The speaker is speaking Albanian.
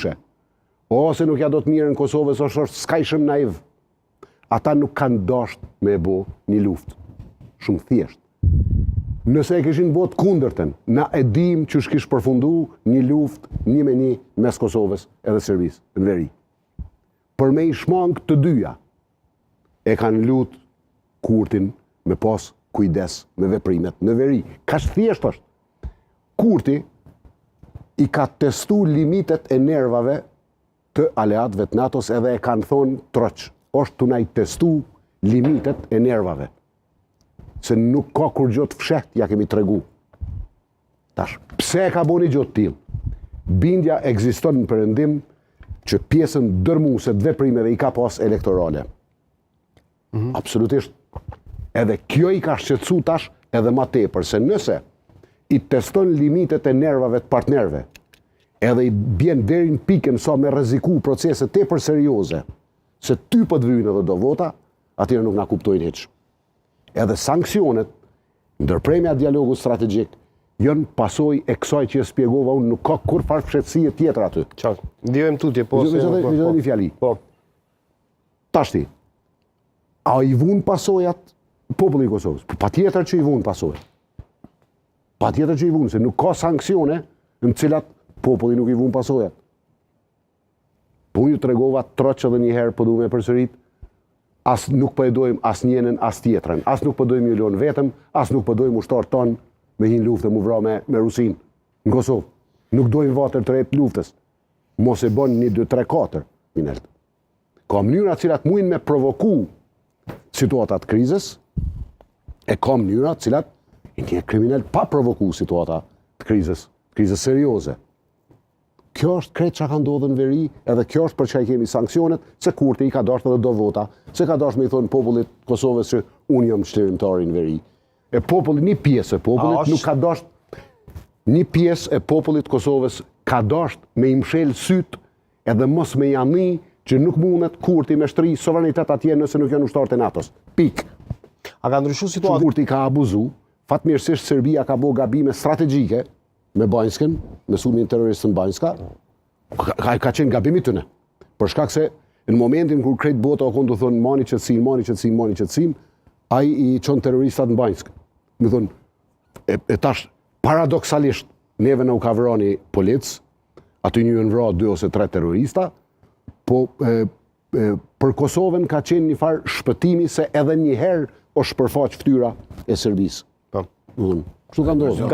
ndryshe, ose nuk ja do të mirën Kosovës, ose është skajshëm naiv. Ata nuk kanë dashur me bo një luftë. Shumë thjesht. Nëse e kishin bot kundërtën, na e dim që shkish përfundu një luftë 1-1 mes Kosovës edhe Serbisë, në veri. Për me i shmang të dyja, e kanë lutë Kurtin me pas kujdes me veprimet në veri. Kaq thjesht është. Kurti i ka testu limitet e nervave të aleatëve të NATO-s edhe e kanë thonë troq. Është të na i testu limitet e nervave. Se nuk ka kur gjotë fshet, ja kemi tregu. Tash, pse e ka bo një gjotë til? Bindja ekziston në përëndim që pjesën dërmuese të veprimeve i ka pas elektorale. Absolutisht. Edhe kjo i ka shqetësu tash edhe ma tepër, se nëse i teston limitet e nervave të partnerve, edhe i bjen deri në pikën sa me rreziku procese tepër serioze, se ty po të vyjnë edhe do vota, atyre nuk na kuptojnë hiç. Edhe sanksionet, ndërpremja dialogu strategjik, janë pasojë e kësaj që e spjegova unë, nuk ka kur farë fshehtësie tjetër aty. Qartë. Ndjojmë tutje, po. Një fjali. Po. Tashti, a i vunë pasojat populli i Kosovës? Pa tjetër që i vunë pasojat. Pa tjetër që i vunë, se nuk ka sanksione në cilat populli nuk i vunë pasojat. Po ju tregova troq edhe një herë, po du me përsërit, as nuk po e dojmë as njenën, as tjetrën. As nuk po dojmë ju lonë vetëm, as nuk po dojmë ushtar tonë me hinë luftë mu vra me Rusin në Kosovë. Nuk dojmë vatër të rejtë luftës. Mos e bon 1, 2, 3, 4, minelt. Ka mënyra cilat mujnë me provoku situatat krizës, e ka mënyra cilat i një kriminal pa provoku situatat të krizës serioze. Kjo është krejt që ka ndodhë në veri, edhe kjo është për që i kemi sankcionet, se Kurti i ka dashtë edhe do vota, se ka dashtë me i thonë popullit Kosovës që unë jam shtërimtari në veri. E popullit, një pjesë e popullit nuk ka dashtë, një pjesë e popullit Kosovës ka dashtë me i mshel syt edhe mos me jani që nuk mundet Kurti me shtri sovranitet atje nëse nuk janë ushtarët e NATO-s. Pik. A ka ndryshu situatë? Kurti ka abuzu, fatmirësisht Serbia ka bo gabime strategjike me Banjskën, me sulmin terroristën Banjska, ka qenë gabimi tëne. Për shkak se në momentin kur krejt bota o konë të thonë mani qëtësim, a i qonë terroristat në Banjskë. Me thonë, e tash paradoksalisht, neve në u ka vrani polic, aty një në vra 2 ose 3 terrorista, po për Kosovën ka qenë një farë shpëtimi se edhe një herë o shpërfaq ftyra e Serbisë. Kështu ka ndodhur.